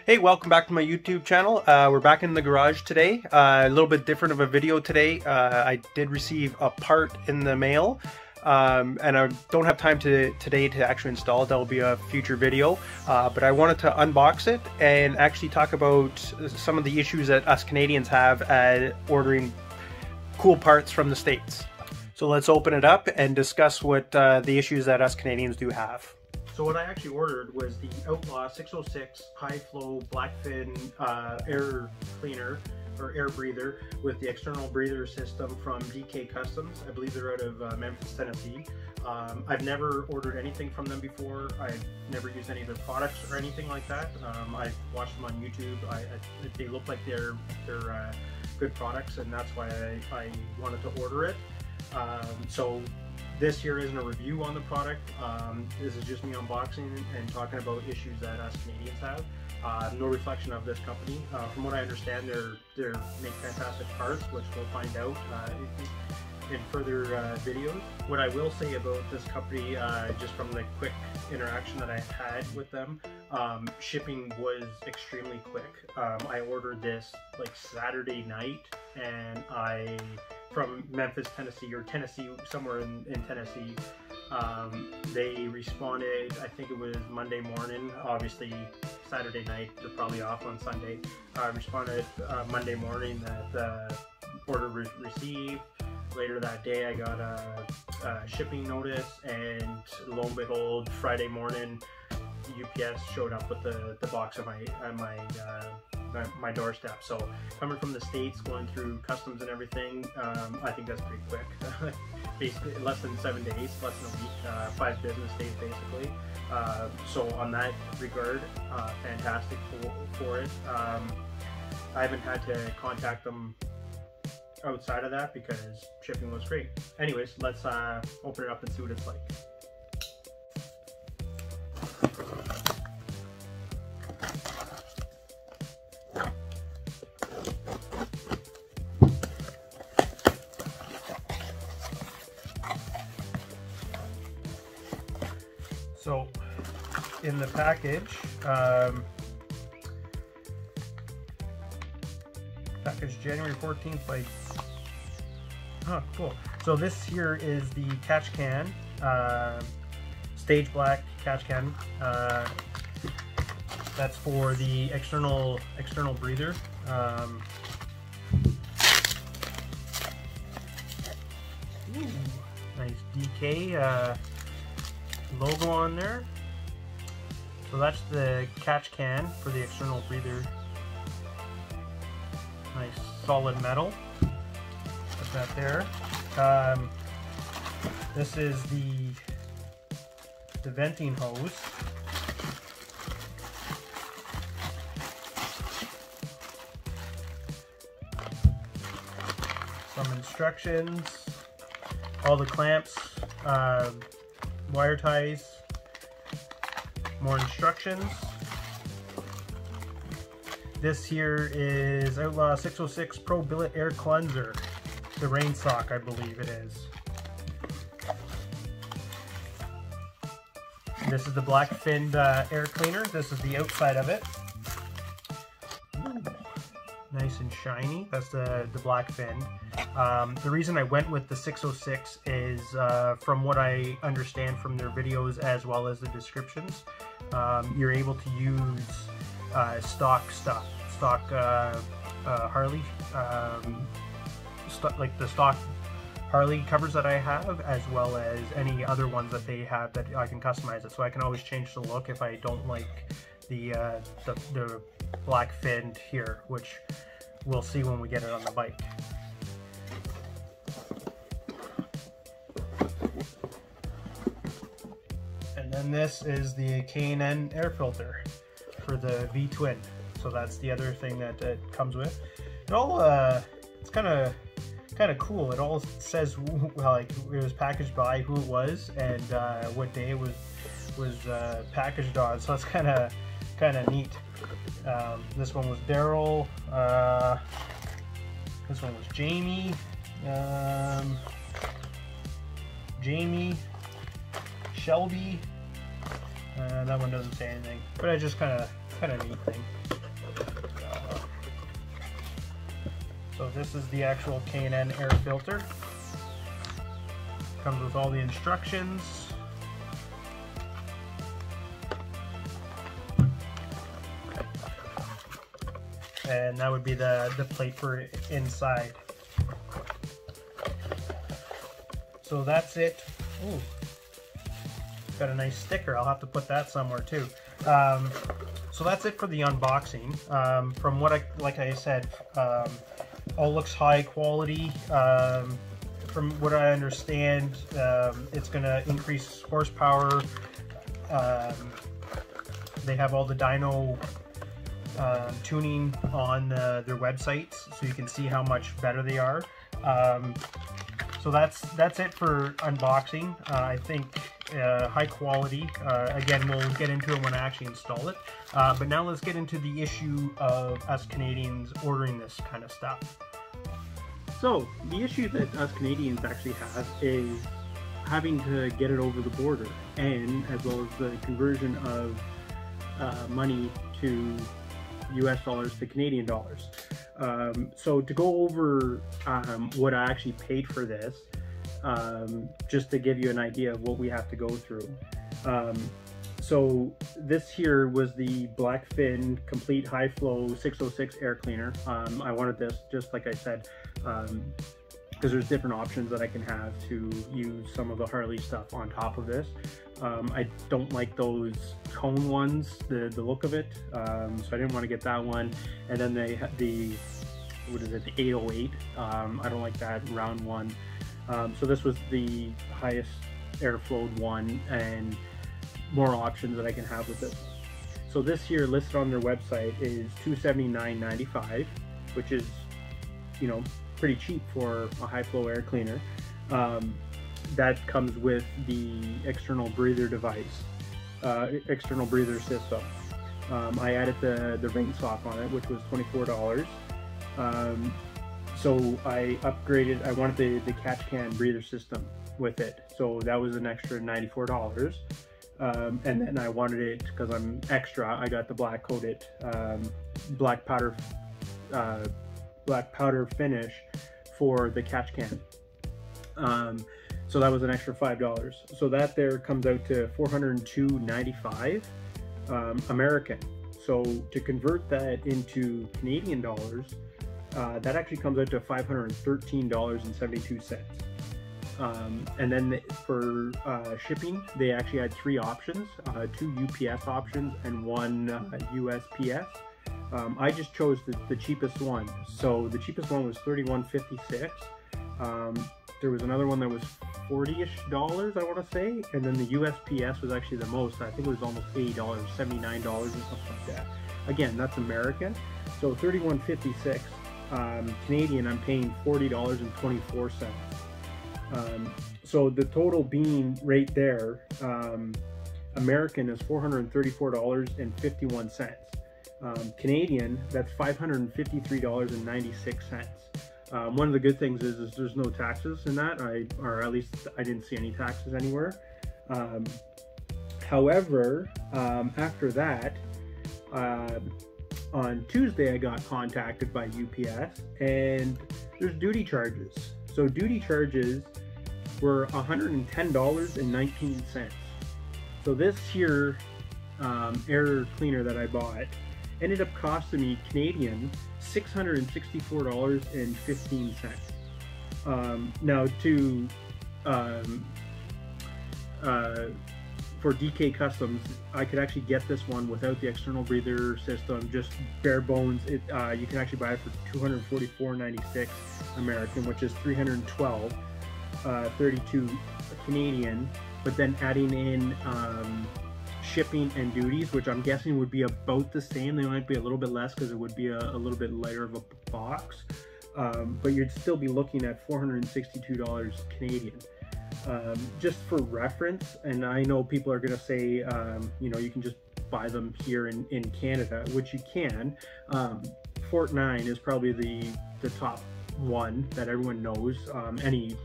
Hey, welcome back to my YouTube channel. We're back in the garage today. A little bit different of a video today. I did receive a part in the mail, and I don't have time today to actually install it. That will be a future video. But I wanted to unbox it and actually talk about some of the issues that us Canadians have at ordering cool parts from the States. So let's open it up and discuss what the issues that us Canadians do have. So what I actually ordered was the Outlaw 606 high flow blackfin air cleaner or air breather with the external breather system from DK Customs. I believe they're out of Memphis, Tennessee. I've never ordered anything from them before. I've never used any of their products or anything like that. I've watched them on YouTube. They look like they're good products, and that's why I wanted to order it. So this here isn't a review on the product. This is just me unboxing and talking about issues that us Canadians have. No reflection of this company. From what I understand, they make fantastic parts, which we'll find out in further videos. What I will say about this company, just from the quick interaction that I had with them, shipping was extremely quick. I ordered this like Saturday night, and from Memphis, Tennessee, or Tennessee, somewhere in Tennessee. They responded, I think it was Monday morning. Obviously Saturday night, they're probably off on Sunday. Responded Monday morning that the order was received. Later that day I got a shipping notice, and lo and behold, Friday morning UPS showed up with the box of my doorstep. So coming from the States, going through customs and everything, I think that's pretty quick. Basically less than 7 days, less than a week, 5 business days basically. So on that regard, fantastic for it. I haven't had to contact them outside of that because shipping was great. Anyways, let's open it up and see what it's like. So in the package, package January 14th by, cool. So this here is the catch can, stage black catch can. That's for the external breather. Nice DK logo on there. So that's the catch can for the external breather. Nice solid metal. Put that there. This is the venting hose. Some instructions. All the clamps. Wire ties, more instructions. This here is Outlaw 606 Pro Billet Air Cleanser, the rain sock, I believe it is. This is the black finned air cleaner. This is the outside of it. Ooh, nice and shiny. That's the black fin. The reason I went with the 606 is from what I understand from their videos as well as the descriptions, you're able to use stock stuff, Harley, like the stock Harley covers that I have, as well as any other ones that they have that I can customize it. So I can always change the look if I don't like the black finned here, which we'll see when we get it on the bike. And then this is the K&N air filter for the V-twin. So that's the other thing that it comes with. It all it's kind of cool. It all says like it was packaged by, who it was, and what day it was packaged on. So it's kind of neat. This one was Daryl. This one was Jamie. Shelby. That one doesn't say anything, but I just kind of kind of neat thing. So this is the actual K&N air filter. Comes with all the instructions. And that would be the plate for inside. So that's it. Ooh, got a nice sticker. I'll have to put that somewhere too. So that's it for the unboxing. From what like I said, all looks high quality. From what I understand, it's going to increase horsepower. They have all the dyno tuning on their websites, so you can see how much better they are. So that's it for unboxing. I think high quality. Again, we'll get into it when I actually install it. But now let's get into the issue of us Canadians ordering this kind of stuff. So the issue that us Canadians actually have is having to get it over the border, and as well as the conversion of money to US dollars to Canadian dollars. So to go over what I actually paid for this, just to give you an idea of what we have to go through. So this here was the Blackfin Complete High Flow 606 air cleaner. I wanted this, just like I said, because there's different options that I can have to use some of the Harley stuff on top of this. I don't like those cone ones, the look of it, so I didn't want to get that one. And then they had the, what is it, the 808. I don't like that round one. So this was the highest airflowed one, and more options that I can have with it. So this here listed on their website is $279.95, which is, you know, pretty cheap for a high flow air cleaner. That comes with the external breather device, external breather system. I added the ring sock on it, which was $24. So I upgraded, I wanted the catch can breather system with it. So that was an extra $94. And then I wanted it, because I'm extra, I got the black coated, black powder finish for the catch can. So that was an extra $5. So that there comes out to $402.95 American. So to convert that into Canadian dollars, that actually comes out to $513.72. And then for shipping, they actually had 3 options, 2 UPS options and 1 USPS. I just chose the cheapest one. So the cheapest one was $31.56. There was another one that was $40-ish, I want to say, and then the USPS was actually the most. I think it was almost $80, $79 or something like that. Again, that's American. So $31.56 Canadian, I'm paying $40.24. So the total being right there, American is $434.51. Canadian, that's $553.96. One of the good things is there's no taxes in that, or at least I didn't see any taxes anywhere. However, after that, on Tuesday I got contacted by UPS, and there's duty charges. So duty charges were $110.19. So this here air cleaner that I bought ended up costing me Canadian $664.15. Now for DK Customs, I could actually get this one without the external breather system, just bare bones. You can actually buy it for $244.96 American, which is $312.32 Canadian. But then adding in shipping and duties, which I'm guessing would be about the same. They might be a little bit less because it would be a little bit lighter of a box, but you'd still be looking at $462 Canadian. Just for reference, and I know people are going to say, you know, you can just buy them here in Canada, which you can. Fort 9 is probably the top one that everyone knows. Any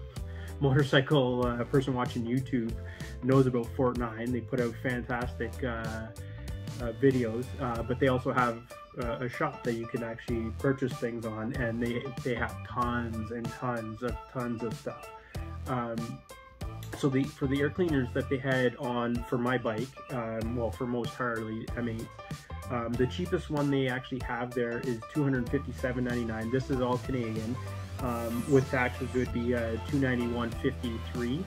motorcycle person watching YouTube knows about Fort 9. They put out fantastic videos, but they also have a shop that you can actually purchase things on, and they have tons and tons of stuff. So for the air cleaners that they had on for my bike, well, for most Harley M8s, the cheapest one they actually have there is $257.99. This is all Canadian. With taxes it would be $291.53,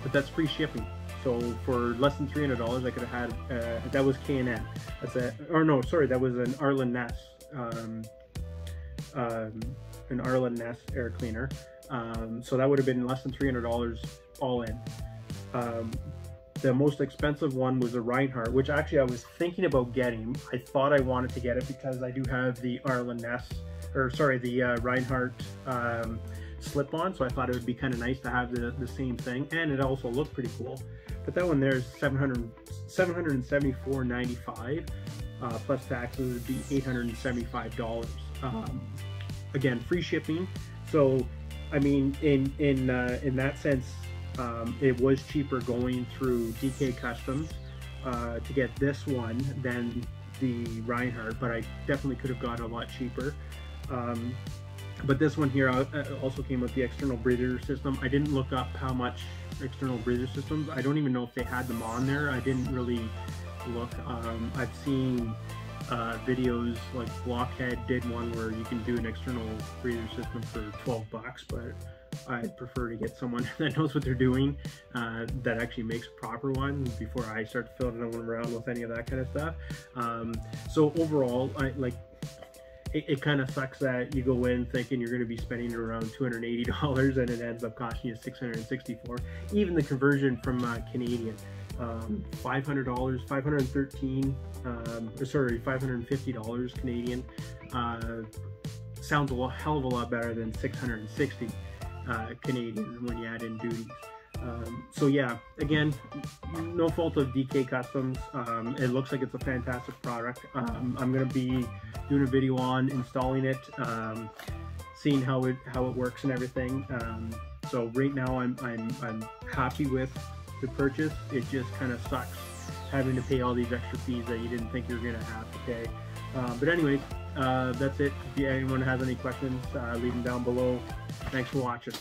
but that's free shipping. So for less than $300, I could have had that was K&N. That was an Arlen Ness, air cleaner. So that would have been less than $300 all in. The most expensive one was a Reinhardt, which actually I was thinking about getting. I thought I wanted to get it because I do have the Arlen Ness, the Reinhardt slip-on, so I thought it would be kind of nice to have the same thing, and it also looked pretty cool. But that one there is $774.95, plus taxes would be $875. Again, free shipping. So I mean, in that sense, it was cheaper going through DK Customs to get this one than the Reinhardt, but I definitely could have got a lot cheaper. But this one here also came with the external breather system. I didn't look up how much external breather systems. I don't even know if they had them on there. I didn't really look. I've seen videos like Blockhead did one where you can do an external breather system for $12, but I'd prefer to get someone that knows what they're doing, that actually makes a proper one before I start filling around with any of that kind of stuff. So overall, it kind of sucks that you go in thinking you're going to be spending around $280 and it ends up costing you $664. Even the conversion from Canadian, $500, $550 Canadian, sounds a hell of a lot better than $660 Canadian when you add in duties. So yeah, again, no fault of DK Customs. It looks like it's a fantastic product. I'm going to be doing a video on installing it, seeing how it works and everything. So right now I'm happy with the purchase. It just kind of sucks having to pay all these extra fees that you didn't think you were going to have to pay. But anyways, that's it. If anyone has any questions, leave them down below. Thanks for watching.